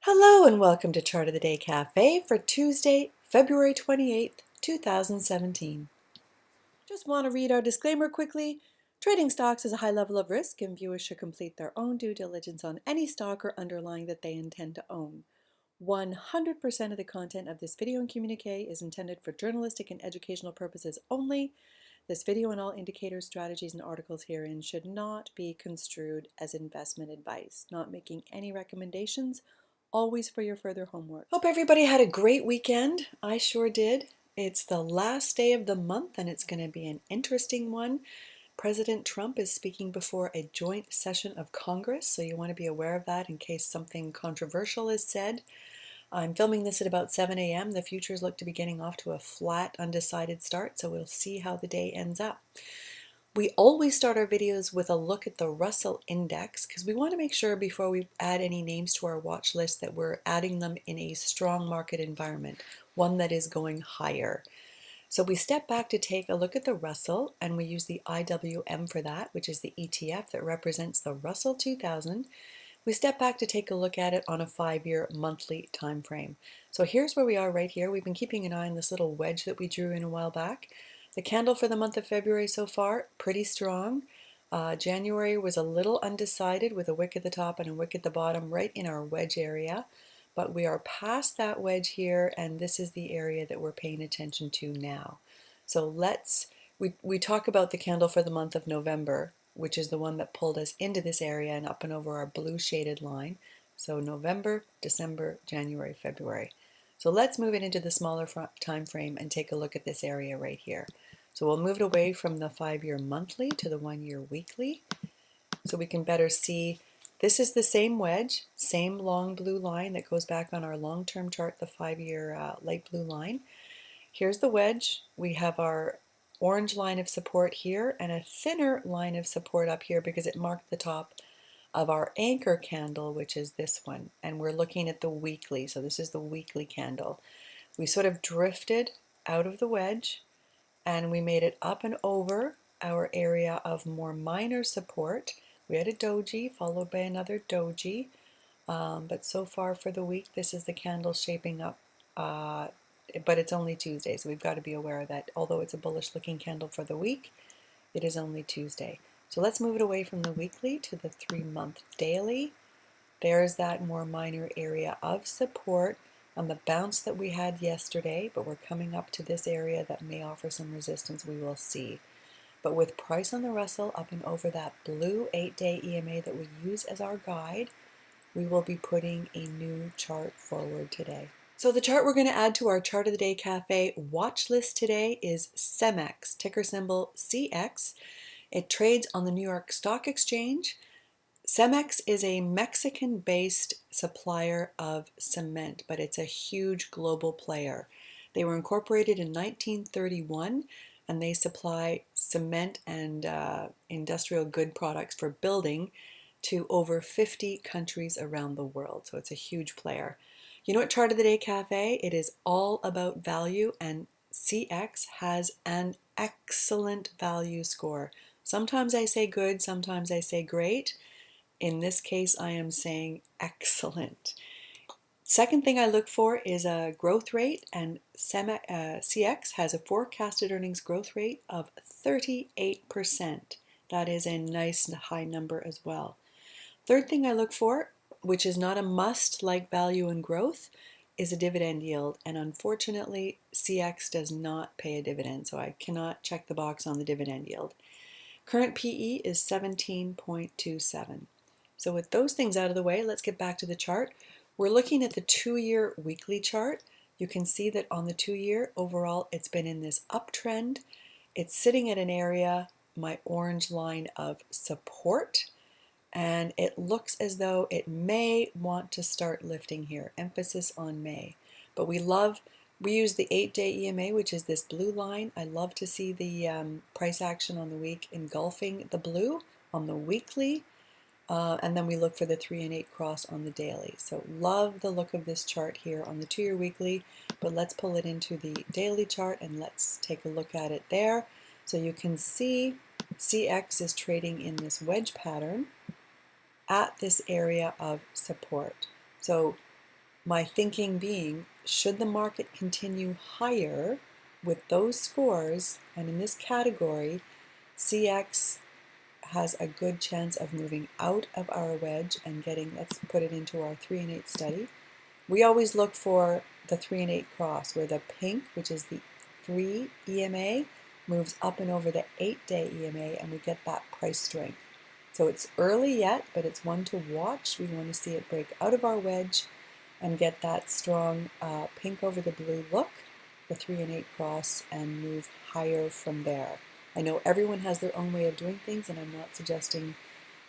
Hello and welcome to Chart of the Day Cafe for Tuesday, February 28th, 2017. Just want to read our disclaimer quickly. Trading stocks is a high level of risk and viewers should complete their own due diligence on any stock or underlying that they intend to own. 100% of the content of this video and communique is intended for journalistic and educational purposes only. This video and all indicators, strategies, and articles herein should not be construed as investment advice, not making any recommendations, always for your further homework. Hope everybody had a great weekend. I sure did. It's the last day of the month and it's going to be an interesting one. President Trump is speaking before a joint session of Congress, so you want to be aware of that in case something controversial is said. I'm filming this at about 7 a.m. The futures look to be getting off to a flat, undecided start, so we'll see how the day ends up. We always start our videos with a look at the Russell Index because we want to make sure before we add any names to our watch list that we're adding them in a strong market environment, one that is going higher. So we step back to take a look at the Russell and we use the IWM for that, which is the ETF that represents the Russell 2000. We step back to take a look at it on a 5-year monthly time frame. So here's where we are right here. We've been keeping an eye on this little wedge that we drew in a while back. The candle for the month of February so far, pretty strong. January was a little undecided with a wick at the top and a wick at the bottom right in our wedge area. But we are past that wedge here, and this is the area that we're paying attention to now. So we talk about the candle for the month of November, which is the one that pulled us into this area and up and over our blue shaded line. So November, December, January, February. So let's move it into the smaller time frame and take a look at this area right here. So we'll move it away from the 5-year monthly to the 1-year weekly so we can better see. This is the same wedge, same long blue line that goes back on our long-term chart, the 5-year light blue line. Here's the wedge. We have our orange line of support here and a thinner line of support up here because it marked the top of our anchor candle, which is this one. And we're looking at the weekly, so this is the weekly candle. We sort of drifted out of the wedge and we made it up and over our area of more minor support. We had a doji followed by another doji, but so far for the week this is the candle shaping up, but it's only Tuesday, so we've got to be aware that although it's a bullish looking candle for the week, it is only Tuesday. So let's move it away from the weekly to the 3-month daily. There's that more minor area of support on the bounce that we had yesterday, but we're coming up to this area that may offer some resistance, we will see. But with price on the Russell up and over that blue 8-day EMA that we use as our guide, we will be putting a new chart forward today. So the chart we're going to add to our Chart of the Day Cafe watch list today is Cemex, ticker symbol CX. It trades on the New York Stock Exchange. Cemex is a Mexican-based supplier of cement, but it's a huge global player. They were incorporated in 1931, and they supply cement and industrial good products for building to over 50 countries around the world. So it's a huge player. You know what, Chart of the Day Cafe? It is all about value, and CX has an excellent value score. Sometimes I say good, sometimes I say great. In this case, I am saying excellent. Second thing I look for is a growth rate, and CX has a forecasted earnings growth rate of 38%. That is a nice high number as well. Third thing I look for, which is not a must like value and growth, is a dividend yield, and unfortunately CX does not pay a dividend, so I cannot check the box on the dividend yield. Current PE is 17.27. So with those things out of the way, let's get back to the chart. We're looking at the 2-year weekly chart. You can see that on the 2-year, overall, it's been in this uptrend. It's sitting at an area, my orange line of support, and it looks as though it may want to start lifting here. Emphasis on may. But we use the 8-day EMA, which is this blue line. I love to see the price action on the week engulfing the blue on the weekly. And then we look for the 3 and 8 cross on the daily. So love the look of this chart here on the 2-year weekly, but let's pull it into the daily chart and let's take a look at it there. So you can see CX is trading in this wedge pattern at this area of support. So My thinking being, should the market continue higher with those scores, and in this category, CX has a good chance of moving out of our wedge and getting, let's put it into our 3 and 8 study. We always look for the 3 and 8 cross, where the pink, which is the 3 EMA, moves up and over the 8-day EMA, and we get that price strength. So it's early yet, but it's one to watch. We want to see it break out of our wedge and get that strong pink over the blue look, the 3 and 8 cross, and move higher from there. I know everyone has their own way of doing things, and I'm not suggesting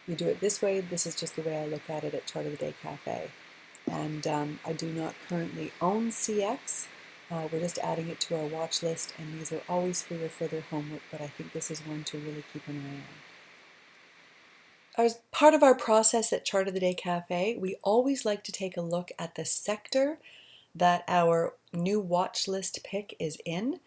you do it this way. This is just the way I look at it at Chart of the Day Cafe. And I do not currently own CX. We're just adding it to our watch list, and these are always for your further homework, but I think this is one to really keep an eye on. As part of our process at Chart of the Day Cafe, we always like to take a look at the sector that our new watch list pick is in.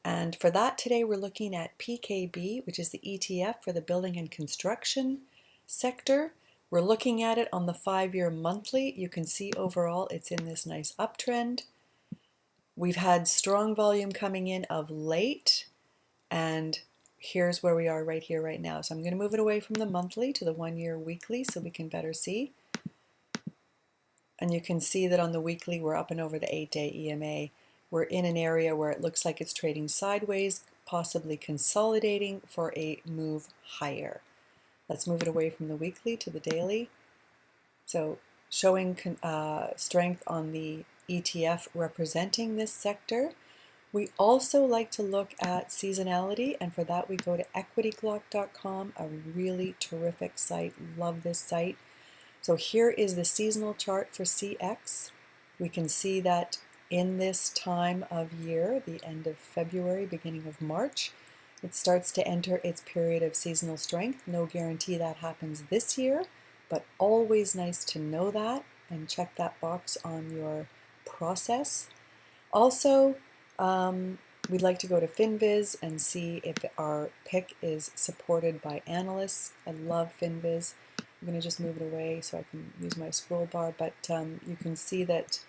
And for that today, we're looking at PKB, which is the ETF for the building and construction sector. We're looking at it on the 5-year monthly. You can see overall it's in this nice uptrend. We've had strong volume coming in of late, and here's where we are right here, right now. So I'm going to move it away from the monthly to the 1-year weekly so we can better see. And you can see that on the weekly, we're up and over the 8-day EMA. We're in an area where it looks like it's trading sideways, possibly consolidating for a move higher. Let's move it away from the weekly to the daily. So showing strength on the ETF representing this sector. We also like to look at seasonality, and for that we go to equityclock.com, a really terrific site. Love this site. So here is the seasonal chart for CX. We can see that in this time of year, the end of February, beginning of March, it starts to enter its period of seasonal strength. No guarantee that happens this year, but always nice to know that and check that box on your process. Also, we'd like to go to FinViz and see if our pick is supported by analysts. I love FinViz. I'm going to just move it away so I can use my scroll bar, but you can see that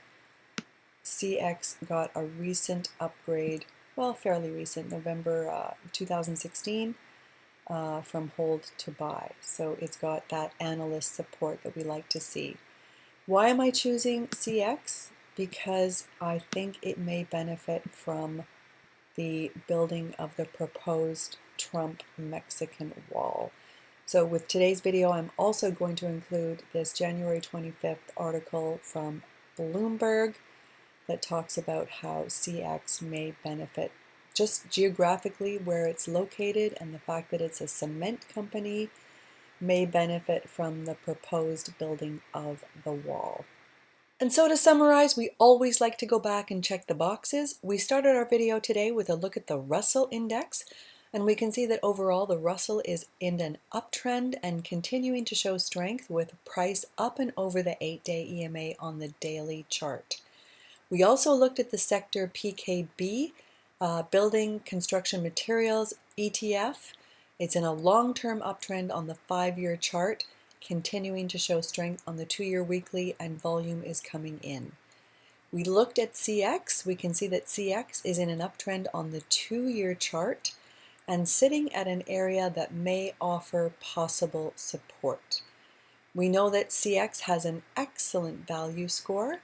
CX got a recent upgrade, well, fairly recent, November 2016, from hold to buy. So it's got that analyst support that we like to see. Why am I choosing CX? Because I think it may benefit from the building of the proposed Trump-Mexican wall. So with today's video, I'm also going to include this January 25th article from Bloomberg that talks about how CX may benefit just geographically where it's located, and the fact that it's a cement company may benefit from the proposed building of the wall. And so to summarize, we always like to go back and check the boxes. We started our video today with a look at the Russell Index, and we can see that overall the Russell is in an uptrend and continuing to show strength with price up and over the 8-day EMA on the daily chart. We also looked at the sector PKB, Building Construction Materials ETF. It's in a long-term uptrend on the 5-year chart, continuing to show strength on the 2-year weekly, and volume is coming in. We looked at CX. We can see that CX is in an uptrend on the 2-year chart and sitting at an area that may offer possible support. We know that CX has an excellent value score.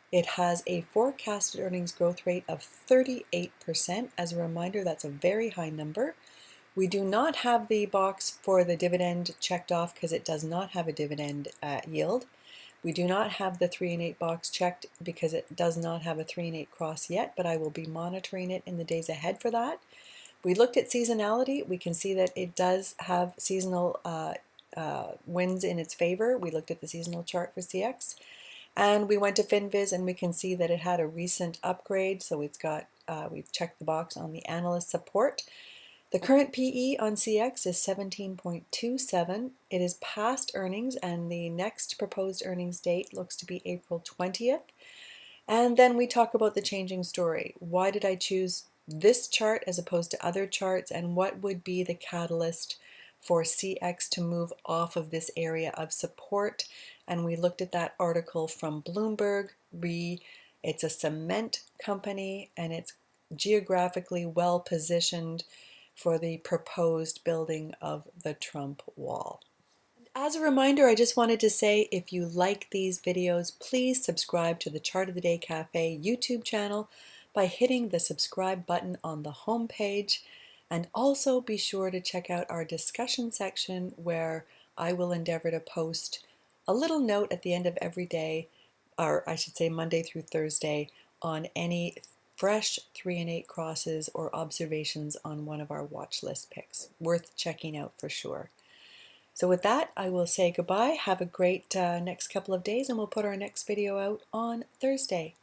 It has a forecasted earnings growth rate of 38%. As a reminder, that's a very high number. We do not have the box for the dividend checked off because it does not have a dividend yield. We do not have the 3 and 8 box checked because it does not have a 3 and 8 cross yet, but I will be monitoring it in the days ahead for that. We looked at seasonality. We can see that it does have seasonal winds in its favor. We looked at the seasonal chart for CX. And we went to FinViz, and we can see that it had a recent upgrade. So it's got, we've checked the box on the analyst support. The current PE on CX is 17.27. It is past earnings, and the next proposed earnings date looks to be April 20th. And then we talk about the changing story. Why did I choose this chart as opposed to other charts, and what would be the catalyst for CX to move off of this area of support and we looked at that article from Bloomberg. It's a cement company, and it's geographically well positioned for the proposed building of the Trump wall. As a reminder, I just wanted to say, if you like these videos, please subscribe to the Chart of the Day Cafe YouTube channel by hitting the subscribe button on the home page. And also be sure to check out our discussion section, where I will endeavor to post a little note at the end of every day, or I should say Monday through Thursday, on any fresh 3 and 8 crosses or observations on one of our watch list picks. Worth checking out for sure. So with that, I will say goodbye. Have a great next couple of days, and we'll put our next video out on Thursday.